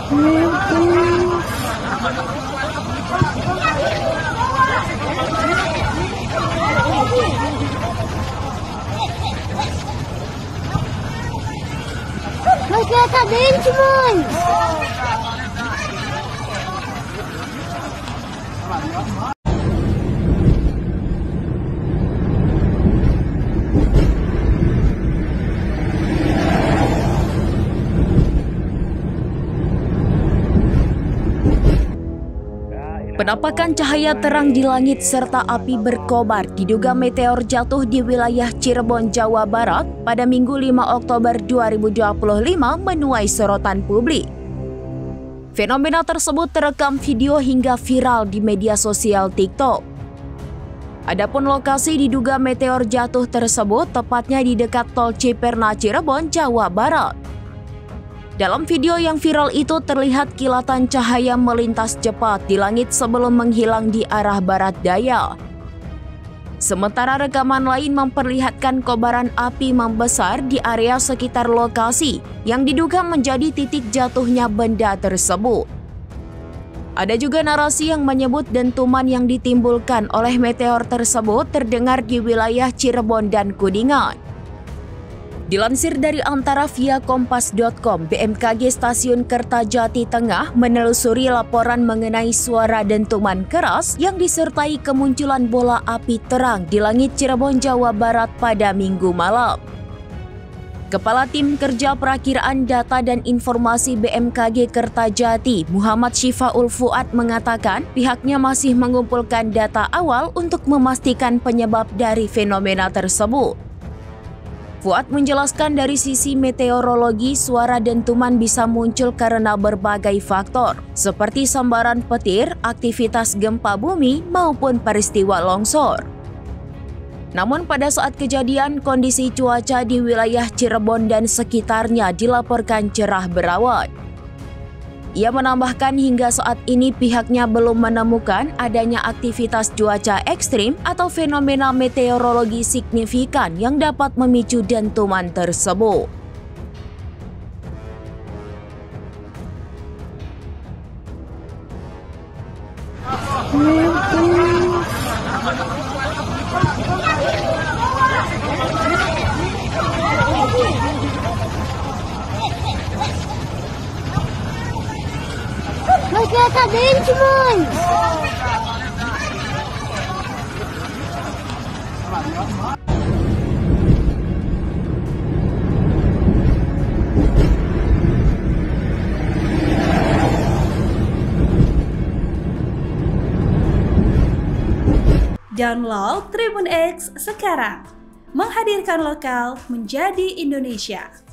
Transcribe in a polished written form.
Mas lihat dentro, mãe. Penampakan cahaya terang di langit serta api berkobar diduga meteor jatuh di wilayah Cirebon, Jawa Barat pada Minggu 5 Oktober 2025 menuai sorotan publik. Fenomena tersebut terekam video hingga viral di media sosial TikTok. Adapun lokasi diduga meteor jatuh tersebut tepatnya di dekat tol Ciperna Cirebon, Jawa Barat. Dalam video yang viral itu terlihat kilatan cahaya melintas cepat di langit sebelum menghilang di arah barat daya. Sementara rekaman lain memperlihatkan kobaran api membesar di area sekitar lokasi yang diduga menjadi titik jatuhnya benda tersebut. Ada juga narasi yang menyebut dentuman yang ditimbulkan oleh meteor tersebut terdengar di wilayah Cirebon dan Kuningan. Dilansir dari Antara via Kompas.com, BMKG Stasiun Kertajati Tengah menelusuri laporan mengenai suara dentuman keras yang disertai kemunculan bola api terang di langit Cirebon, Jawa Barat pada Minggu malam. Kepala Tim Kerja Perakiraan Data dan Informasi BMKG Kertajati, Muhammad Syifaul Fuad mengatakan pihaknya masih mengumpulkan data awal untuk memastikan penyebab dari fenomena tersebut. Fuad menjelaskan dari sisi meteorologi, suara dentuman bisa muncul karena berbagai faktor, seperti sambaran petir, aktivitas gempa bumi, maupun peristiwa longsor. Namun pada saat kejadian, kondisi cuaca di wilayah Cirebon dan sekitarnya dilaporkan cerah berawan. Ia menambahkan hingga saat ini pihaknya belum menemukan adanya aktivitas cuaca ekstrim atau fenomena meteorologi signifikan yang dapat memicu dentuman tersebut. Mas lihat dentro, mãe. Download Tribun X sekarang, menghadirkan lokal menjadi Indonesia.